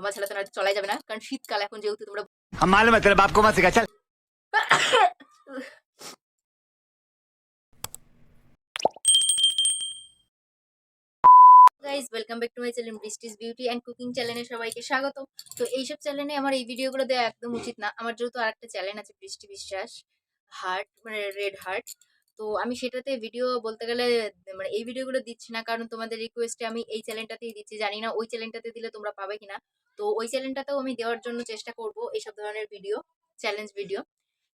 রুমাল ছাড়া তো না চলাই যাবে না, কারণ শীতকাল এখন যেহেতু তোমরা हम मालूम है तेरे बाप को मत सिखा चल। Guys welcome back to my channel ব্রিস্টিস বিউটি অ্যান্ড কুকিং চ্যানেলে সবাইকে স্বাগত। তো এইসব চ্যানেলে আমার এই ভিডিওগুলো দেওয়া একদম উচিত না। আমার যেহেতু আরেকটা চ্যানেল আছে বৃষ্টি বিশ্বাস হার্ট, মানে রেড হার্ট, তো আমি সেটাতে ভিডিও বলতে গেলে মানে এই ভিডিওগুলো দিচ্ছি না, কারণ তোমাদের রিকোয়েস্টে আমি এই চ্যানেলটাতেই দিচ্ছি। জানি না ওই চ্যানেলটাতে দিলে তোমরা পাবে কিনা। তো ওই চ্যানেলটাতেও আমি দেওয়ার জন্য চেষ্টা করব এইসব ধরনের ভিডিও, চ্যালেঞ্জ ভিডিও।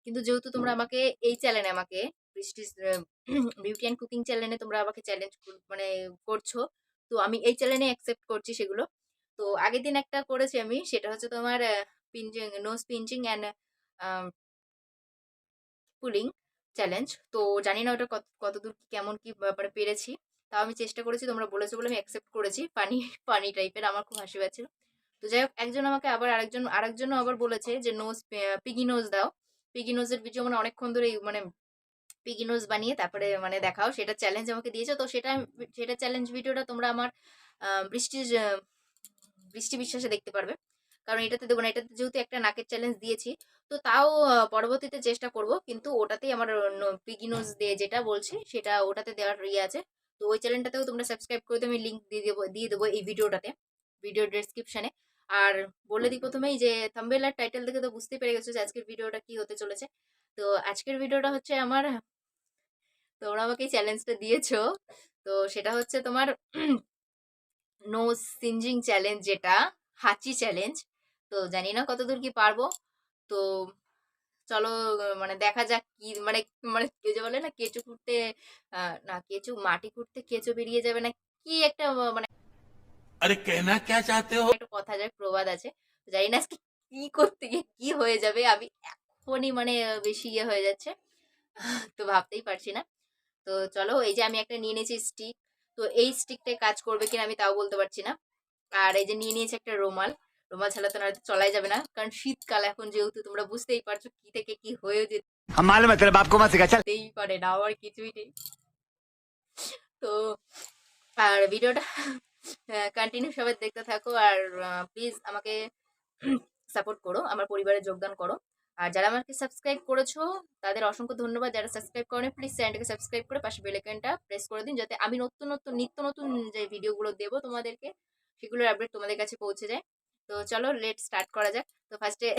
কিন্তু যেহেতু তোমরা আমাকে এই চ্যানেলে আমাকে বৃষ্টিস বিউটি অ্যান্ড কুকিং চ্যানেলে তোমরা আমাকে চ্যালেঞ্জ মানে করছো, তো আমি এই চ্যালেঞ্জে অ্যাকসেপ্ট করছি সেগুলো। তো আগের দিন একটা করেছি আমি, সেটা হচ্ছে তোমার pinching, nose pinching and pulling challenge. তো জানি না ওটা কতদূর কেমন কি ব্যাপারে পেরেছি, তাও আমি চেষ্টা করেছি। তোমরা বলেছো বলে আমি অ্যাকসেপ্ট করেছি। ফানি ফানি টাইপের, আমার খুব হাসি পাচ্ছিল। তো যাই হোক, একজন আমাকে আবার আরেকজনও আবার বলেছে যে নোজ, পিগি নোজ দাও। পিগি নোজের ভিডিও মানে অনেকক্ষণ ধরে মানে পিগি নোজ বানিয়ে তারপরে মানে দেখাও, সেটা চ্যালেঞ্জ আমাকে দিয়েছে। তো সেটা চ্যালেঞ্জ ভিডিওটা তোমরা আমার বৃষ্টির বৃষ্টি বিশ্বাসে দেখতে পারবে, কারণ এটাতে দেবো না। এটাতে যেহেতু একটা নাকের চ্যালেঞ্জ দিয়েছি, তো তাও পরবর্তীতে চেষ্টা করব। কিন্তু ওটাতেই আমার পিগি নোজ দিয়ে যেটা বলছি সেটা ওটাতে দেওয়ার ইয়ে আছে। তো ওই চ্যানেলটাতেও তোমরা সাবস্ক্রাইব করে দেবো, আমি লিঙ্ক দিয়ে দেবো এই ভিডিওটাতে, ভিডিও ডেসক্রিপশনে। আর বলে দিই প্রথমেই যে থাম্বনেল আর টাইটেল দেখে তো বুঝতেই পেরে গেছো যে আজকের ভিডিওটা কি হতে চলেছে। তো আজকের ভিডিওটা হচ্ছে আমার, তোমরা আমাকে চ্যালেঞ্জটা দিয়েছো, তো সেটা হচ্ছে তোমার নোজ সিঞ্জিং চ্যালেঞ্জ, যেটা হাঁচি চ্যালেঞ্জ। তো জানি না কতদূর কি পারবো। তো চলো মানে দেখা যাক কি মানে, মানে কেউ যে বলে না কেঁচো খুঁড়তে না কেঁচো, মাটি খুঁড়তে কেঁচো বেরিয়ে যাবে না, কি একটা মানে अरे कहना क्या चाहते हो। একটা কথা যায়, প্রবাদ আছে। তো জানি না আজকে কি করতে গিয়ে কি হয়ে যাবে। আমি এখনই মানে বেশি ইয়ে হয়ে যাচ্ছে, তো ভাবতেই পারছি না। তো চলো, এই যে আমি একটা নিয়ে নিয়েছি স্টিক, তো এই স্টিকটাই কাজ করবে কিনা আমি তাও বলতে পারছি না। আর এই যে নিয়ে নিয়েছি একটা রুমাল, রুমাল ছাড়া তো না চলাই যাবে না, কারণ শীতকাল এখন যেহেতু তোমরা বুঝতেই পারছো কি থেকে কি হয়ে हम मालूम है तेरे बाप को मत सिखा चल। যেতেই পারে না, আমার কিছুই নেই। তো আর ভিডিওটা কন্টিনিউ সবাই দেখতে থাকো, আর প্লিজ আমাকে সাপোর্ট করো, আমার পরিবারে যোগদান করো। আর যারা আমাকে সাবস্ক্রাইব করেছো তাদের অসংখ্য ধন্যবাদ। যারা সাবস্ক্রাইব করেন প্লিজ চ্যানেলটাকে সাবস্ক্রাইব করে পাশে বেল আইকনটা প্রেস করে দিন, যাতে আমি নতুন নতুন নিত্য নতুন যে ভিডিওগুলো দেবো তোমাদেরকে, সেগুলোর আপডেট তোমাদের কাছে পৌঁছে যায়। তো চলো লেট স্টার্ট করা যাক। তো ফার্স্টে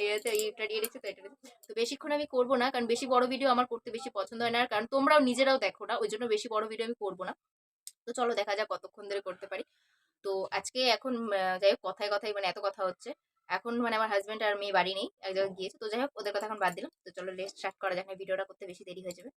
এই হচ্ছে এইটা দিয়ে রেখেছি, তো এটা তো বেশিক্ষণ আমি করবো না, কারণ বেশি বড় ভিডিও আমার করতে বেশি পছন্দ হয় না, আর কারণ তোমরাও নিজেরাও দেখো না, ওই জন্য বেশি বড় ভিডিও আমি করবো না। তো চলো দেখা যাক কতক্ষণ ধরে করতে পারি। তো আজকে এখন যাই হোক, কথায় কথায় মানে এত কথা হচ্ছে। এখন মানে আমার হাজবেন্ড আর মেয়ে বাড়ি নেই, এক জায়গায় গিয়েছে। তো যাই হোক, ওদের কথা এখন বাদ দিলাম। তো চলো লেট স্টার্ট করা যাক, না ভিডিওটা করতে বেশি দেরি হয়ে যাবে।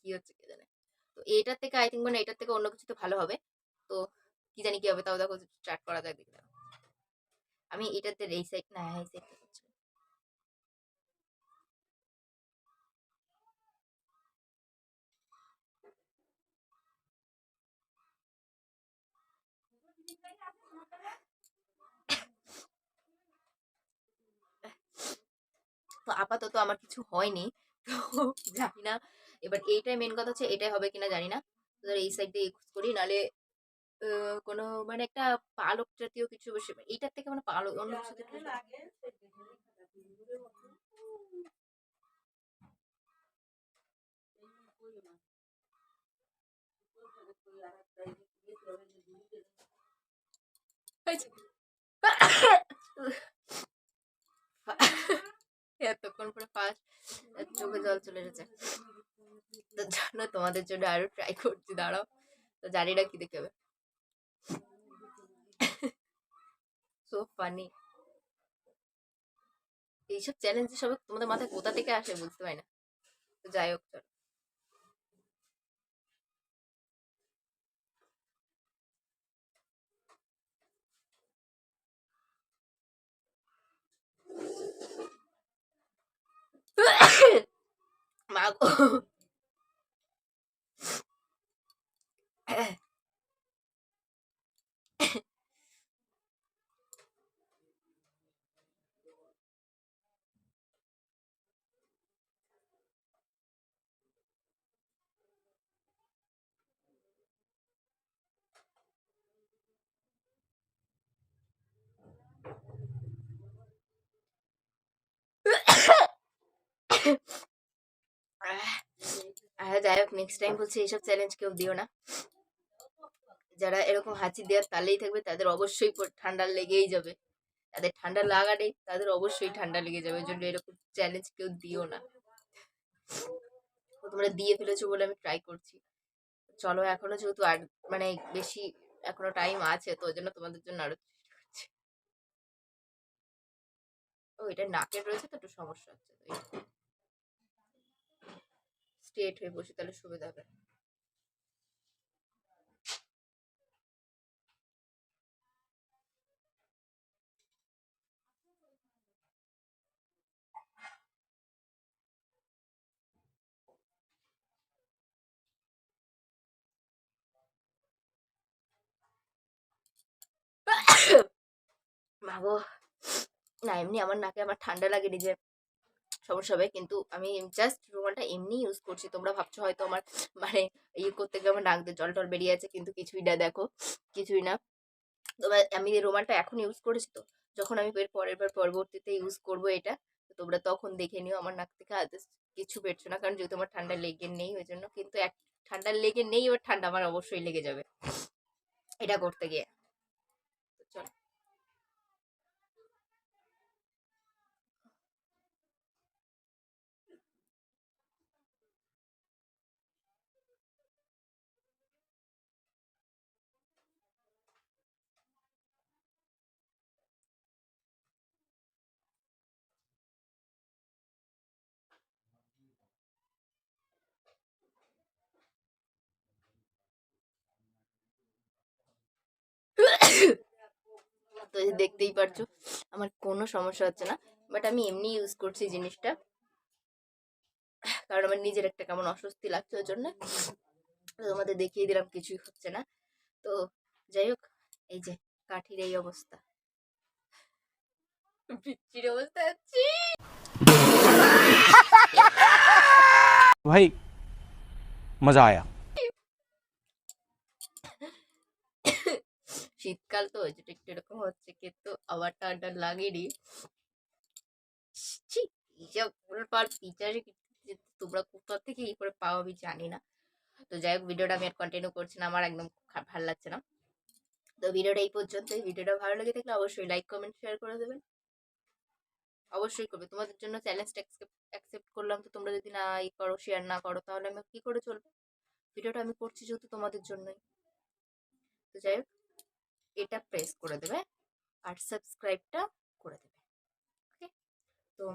কি হচ্ছে কে জানে। তো এটার থেকে আই থিঙ্ক মানে এটার থেকে অন্য কিছু তো ভালো হবে। তো কি জানি কি হবে, তাও দেখো স্টার্ট করা যাক, দেখি দাঁড়াও। আমি এটাতে এই সাইড না, এই সাইড তো আপাতত আমার কিছু হয়নি। তো জানি না এবার, এইটাই মেন কথা হচ্ছে এটাই হবে কিনা জানি না। তো ধর এই সাইড দিয়ে ইউজ করি, নালে কোনো মানে একটা পালক জাতীয় কিছু বসে, এইটার থেকে মানে পালক অন্য কিছু থেকে এতক্ষণ পরে ফার্স্ট চোখে জল চলে এসেছে। তো জানো তোমাদের জন্য আরো ট্রাই করছি, দাঁড়াও। তো জানি না কি দেখতে হবে। সো ফানি, এইসব চ্যালেঞ্জ সব তোমাদের মাথায় কোথা থেকে আসে বুঝতে পারি না। তো যাই হোক চলো। মা গো। যাই হোক, নেক্সট টাইম বলছি এইসব চ্যালেঞ্জ কেউ দিও না। যারা এরকম হাঁচি দেওয়ার তালেই থাকবে তাদের অবশ্যই ঠান্ডা লেগেই যাবে। তাদের ঠান্ডা লাগা নেই, তাদের অবশ্যই ঠান্ডা লেগে যাবে। ওই জন্য এরকম চ্যালেঞ্জ কেউ দিও না। তো তোমরা দিয়ে ফেলেছো বলে আমি ট্রাই করছি। চলো, এখনো যেহেতু আর মানে বেশি এখনো টাইম আছে, তো ওই জন্য তোমাদের জন্য আরো চেষ্টা করছি। ও, এটা নাকের রয়েছে তো একটু সমস্যা হচ্ছে, স্ট্রেট হয়ে বসে তাহলে সুবিধা হবে। মাগো, না এমনি আমার নাকে আমার ঠান্ডা লাগেনি যে সমস্যা হবে, কিন্তু আমি জাস্ট রুমালটা এমনি ইউজ করছি। তোমরা ভাবছো হয়তো আমার মানে ইয়ে করতে গিয়ে আমার নাক দিয়ে জল টল বেরিয়ে আছে, কিন্তু কিছুই না, দেখো কিছুই না। তবে আমি এই রুমালটা এখন ইউজ করেছি, তো যখন আমি এর পরের বার পরবর্তীতে ইউজ করব এটা, তো তোমরা তখন দেখে নিও আমার নাক থেকে আদৌ কিছু বেরছো না, কারণ যেহেতু আমার ঠান্ডা লেগে নেই ওই জন্য। কিন্তু এক ঠান্ডা লেগে নেই, এবার ঠান্ডা আমার অবশ্যই লেগে যাবে এটা করতে গিয়ে। তো চলো। তো এই যে দেখতেই পারছো আমার কোনো সমস্যা হচ্ছে না, বাট আমি এমনি ইউজ করছি জিনিসটা, কারণ আমার নিজের একটা কেমন অস্বস্তি লাগছে ওই জন্য। তোমাদের দেখিয়ে দিলাম কিছুই হচ্ছে না। তো যাই হোক, এই যে কাঠির এই অবস্থা, বিচ্ছির অবস্থা আছি। भाई मजा आया। শীতকাল তো ওই জন্য একটু এরকম হচ্ছে, কিন্তু আবার ঠান্ডা লাগেনি। ছি, এইসব উল্পার ফিচারে তোমরা কোথা থেকে এই করে পাও আমি জানি না। তো যাই হোক, ভিডিওটা আমি আর কন্টিনিউ করছি না, আমার একদম ভালো লাগছে না। তো ভিডিওটা এই পর্যন্তই। ভিডিওটা ভালো লেগে থাকলে অবশ্যই লাইক কমেন্ট শেয়ার করে দেবেন, অবশ্যই করবে। তোমাদের জন্য চ্যালেঞ্জটা অ্যাকসেপ্ট করলাম, তো তোমরা যদি না ই করো, শেয়ার না করো, তাহলে আমি কি করে চলবে? ভিডিওটা আমি করছি যেহেতু তোমাদের জন্যই। তো যাই হোক, এটা প্রেস করে দেবে আর সাবস্ক্রাইবটা করে দেবে। ওকে, তো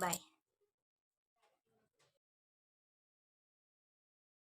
বাই।